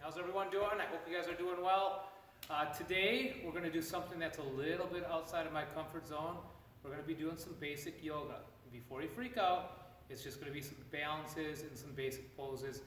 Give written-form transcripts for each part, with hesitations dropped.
How's everyone doing? I hope you guys are doing well. Today, we're going to do something that's a little bit outside of my comfort zone. We're going to be doing some basic yoga. Before you freak out, it's just going to be some balances and some basic poses.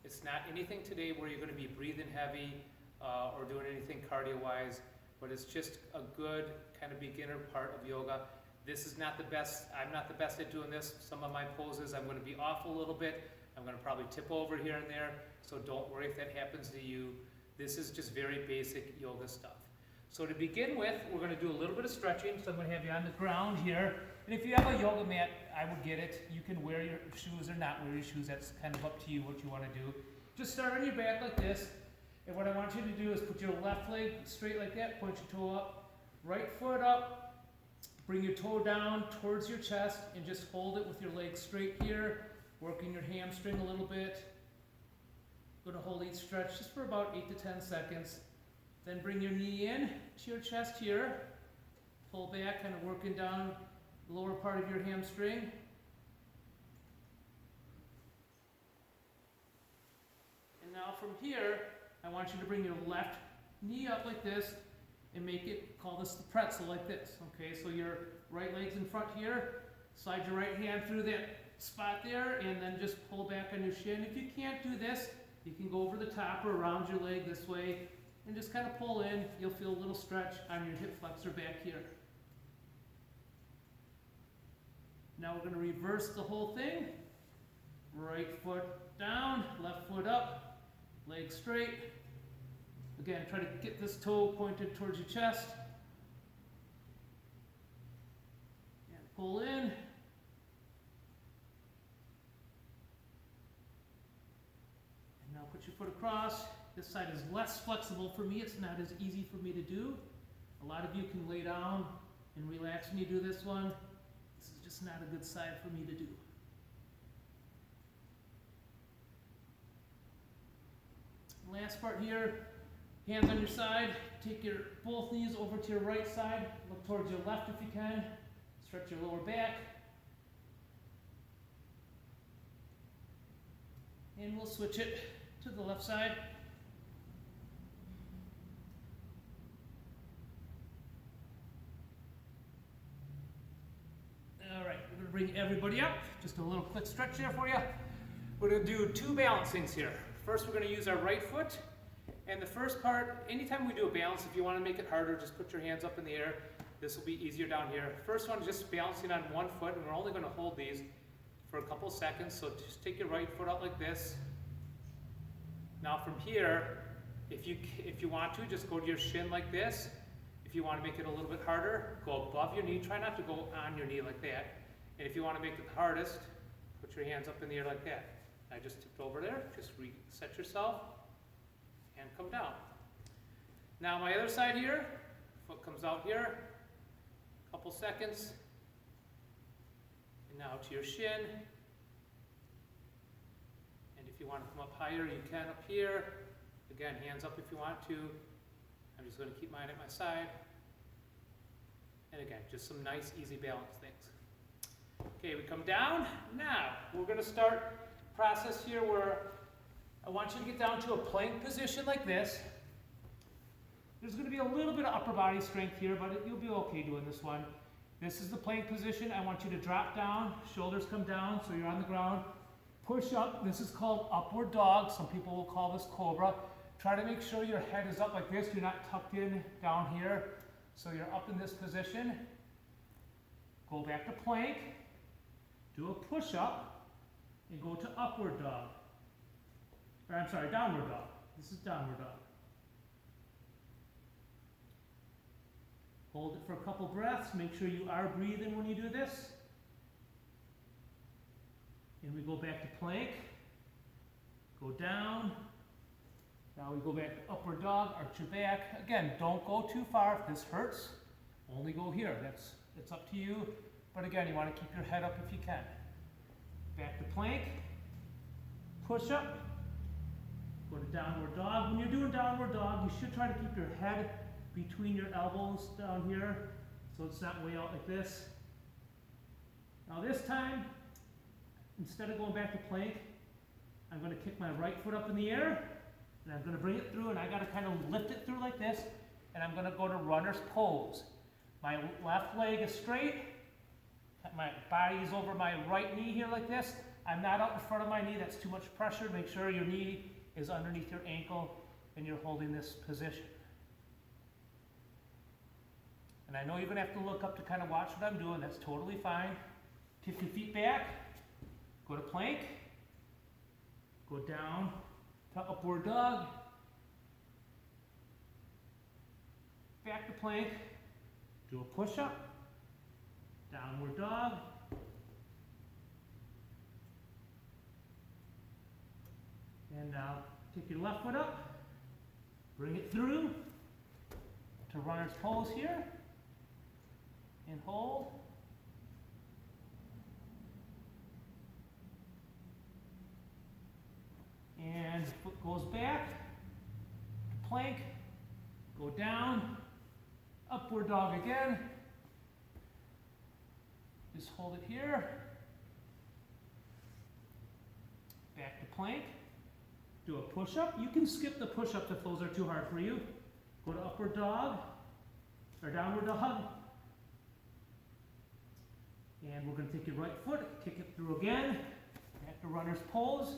It's not anything today where you're going to be breathing heavy or doing anything cardio-wise, but it's just a good kind of beginner part of yoga. This is not the best. I'm not the best at doing this. Some of my poses, I'm going to be off a little bit. I'm going to probably tip over here and there, so don't worry if that happens to you. This is just very basic yoga stuff. So to begin with, we're going to do a little bit of stretching. So I'm going to have you on the ground here. And if you have a yoga mat, I would get it. You can wear your shoes or not wear your shoes. That's kind of up to you what you want to do. Just start on your back like this. And what I want you to do is put your left leg straight like that, point your toe up, right foot up, bring your toe down towards your chest, and just hold it with your leg straight here, working your hamstring a little bit. Going to hold each stretch just for about 8 to 10 seconds. Then bring your knee in to your chest here. Pull back, kind of working down the lower part of your hamstring. And now from here, I want you to bring your left knee up like this and make it, call this the pretzel like this. Okay, so your right leg's in front here. Slide your right hand through that spot there and then just pull back on your shin. If you can't do this, you can go over the top or around your leg this way and just kind of pull in. You'll feel a little stretch on your hip flexor back here. Now we're going to reverse the whole thing. Right foot down, left foot up, leg straight. Again, try to get this toe pointed towards your chest. And pull in. And now put your foot across. This side is less flexible for me. It's not as easy for me to do. A lot of you can lay down and relax when you do this one. This is just not a good side for me to do. Last part here, hands on your side. Take your both knees over to your right side. Look towards your left if you can. Stretch your lower back. And we'll switch it to the left side. All right, we're going to bring everybody up. Just a little quick stretch there for you. We're going to do 2 balancings here. First, we're going to use our right foot. And the first part, anytime we do a balance, if you want to make it harder, just put your hands up in the air. This will be easier down here. First one, just balancing on one foot, and we're only going to hold these for a couple seconds. So just take your right foot out like this. Now from here, if you want to, just go to your shin like this. If you want to make it a little bit harder, go above your knee. Try not to go on your knee like that. And if you want to make it the hardest, put your hands up in the air like that. I just tipped over there. Just reset yourself and come down. Now my other side here, foot comes out here. Couple seconds. And now to your shin. And if you want to come up higher, you can up here. Again, hands up if you want to. I'm just going to keep mine at my side. And again, just some nice, easy balance things. Okay, we come down. Now, we're going to start a process here where I want you to get down to a plank position like this. There's going to be a little bit of upper body strength here, but you'll be okay doing this one. This is the plank position. I want you to drop down, shoulders come down so you're on the ground. Push up. This is called upward dog. Some people will call this cobra. Try to make sure your head is up like this. You're not tucked in down here. So you're up in this position. Go back to plank. Do a push-up and go to upward dog. Or I'm sorry, downward dog. This is downward dog. Hold it for a couple breaths. Make sure you are breathing when you do this. And we go back to plank. Go down. Now we go back to upward dog, arch your back. Again, don't go too far. If this hurts, only go here. It's up to you. But again, you want to keep your head up if you can. Back to plank. Push up. Go to downward dog. When you're doing downward dog, you should try to keep your head between your elbows down here so it's not way out like this. Now this time, instead of going back to plank, I'm going to kick my right foot up in the air And I'm gonna bring it through, and I gotta kind of lift it through like this, and I'm gonna go to runner's pose. My left leg is straight, my body is over my right knee here like this. I'm not out in front of my knee, that's too much pressure. Make sure your knee is underneath your ankle and you're holding this position. And I know you're gonna have to look up to kind of watch what I'm doing, that's totally fine. Kick your feet back, go to plank, go down to upward dog, back to plank, do a push-up, downward dog, and now take your left foot up, bring it through to runner's pose here, and hold. And foot goes back, plank, go down, upward dog again. Just hold it here. Back to plank. Do a push-up. You can skip the push-ups if those are too hard for you. Go to upward dog, or downward dog. And we're going to take your right foot, kick it through again. Back to runner's pose.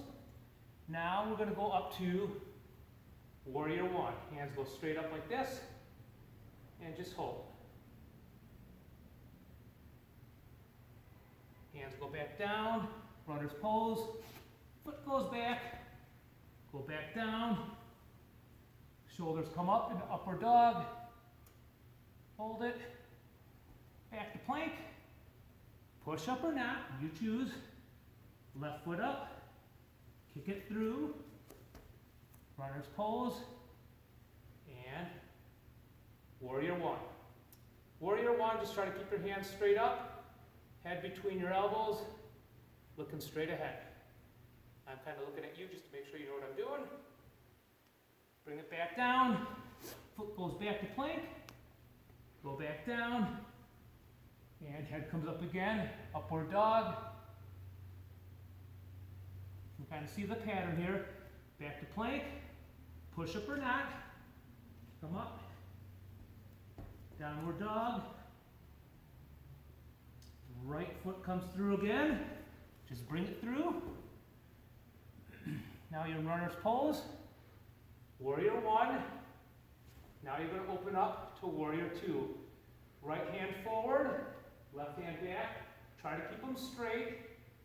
Now we're going to go up to warrior one. Hands go straight up like this, and just hold. Hands go back down, runner's pose, foot goes back, go back down, shoulders come up into upward dog, hold it, back to plank, push up or not, you choose, left foot up, kick it through, runner's pose, and warrior one. Warrior one, just try to keep your hands straight up, head between your elbows, looking straight ahead. I'm kind of looking at you just to make sure you know what I'm doing. Bring it back down, foot goes back to plank, go back down, and head comes up again, upward dog. You can kind of see the pattern here. Back to plank, push up or not, come up, downward dog, right foot comes through again, just bring it through. Now you're in runner's pose, warrior one. Now you're going to open up to warrior two. Right hand forward, left hand back. Try to keep them straight,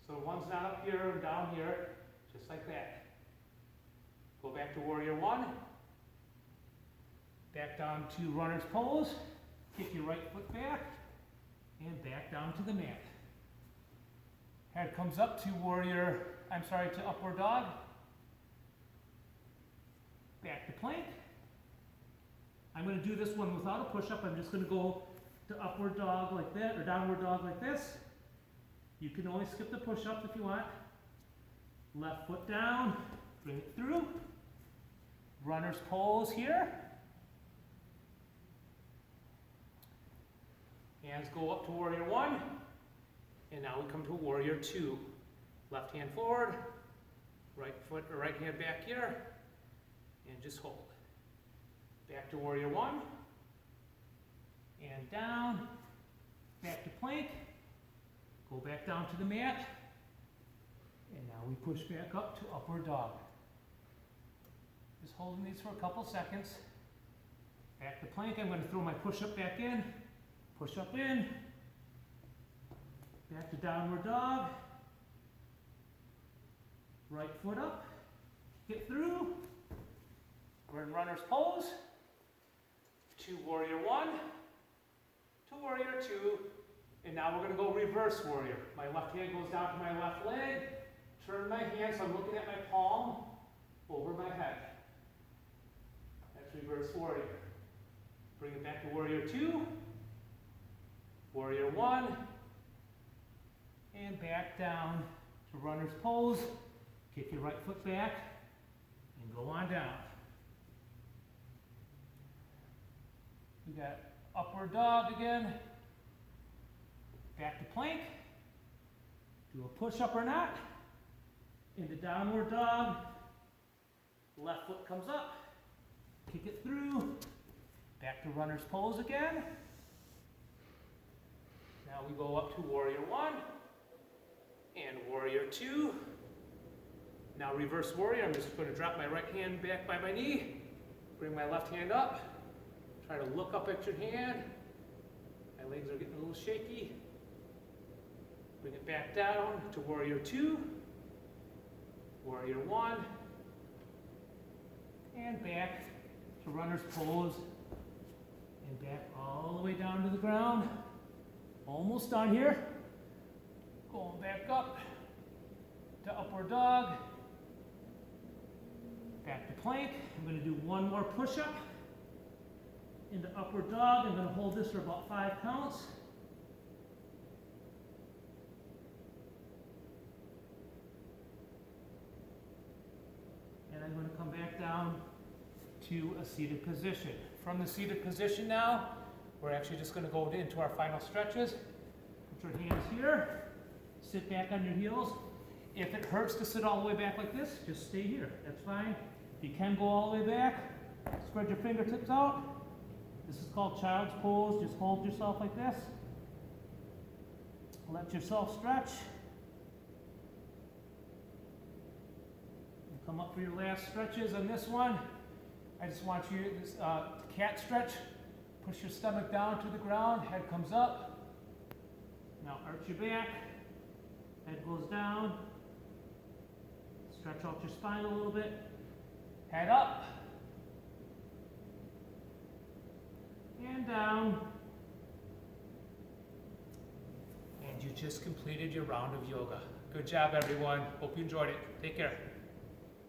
so one's not up here and down here, just like that. Go back to warrior one. Back down to runner's pose. Kick your right foot back, and back down to the mat. Head comes up to upward dog. Back to plank. I'm going to do this one without a push-up. I'm just going to go to upward dog like that, or downward dog like this. You can only skip the push-ups if you want. Left foot down, bring it through. Runner's pose here. Hands go up to warrior one. And now we come to warrior two. Left hand forward, right foot or right hand back here, and just hold. Back to warrior one, and down, back to plank, go back down to the mat, and now we push back up to upward dog. Just holding these for a couple seconds. Back to plank, I'm going to throw my push-up back in, push up in, back to downward dog, right foot up, get through, we're in runner's pose, to warrior one, to warrior two, and now we're going to go reverse warrior. My left hand goes down to my left leg, turn my hand so I'm looking at my palm over my head. That's reverse warrior. Bring it back to warrior two, warrior one, and back down to runner's pose. Kick your right foot back and go on down. We got upward dog again. Back to plank. Do a push-up or not. Into downward dog. Left foot comes up, kick it through, back to runner's pose again. Now we go up to warrior one and warrior two. Now reverse warrior, I'm just going to drop my right hand back by my knee, bring my left hand up, try to look up at your hand. My legs are getting a little shaky. Bring it back down to warrior two, warrior one, and back to runner's pose, and back all the way down to the ground. Almost done here. Going back up to upward dog, back to plank. I'm going to do one more push-up into upward dog. I'm going to hold this for about 5 counts. And I'm going to come back down to a seated position. From the seated position now, we're actually just going to go into our final stretches. Put your hands here, sit back on your heels. If it hurts to sit all the way back like this, just stay here, that's fine. If you can go all the way back, spread your fingertips out. This is called child's pose, just hold yourself like this. Let yourself stretch. And come up for your last stretches on this one. I just want you to this cat stretch. Push your stomach down to the ground, head comes up. Now arch your back, head goes down. Stretch out your spine a little bit. Head up. And down. And you just completed your round of yoga. Good job, everyone. Hope you enjoyed it. Take care.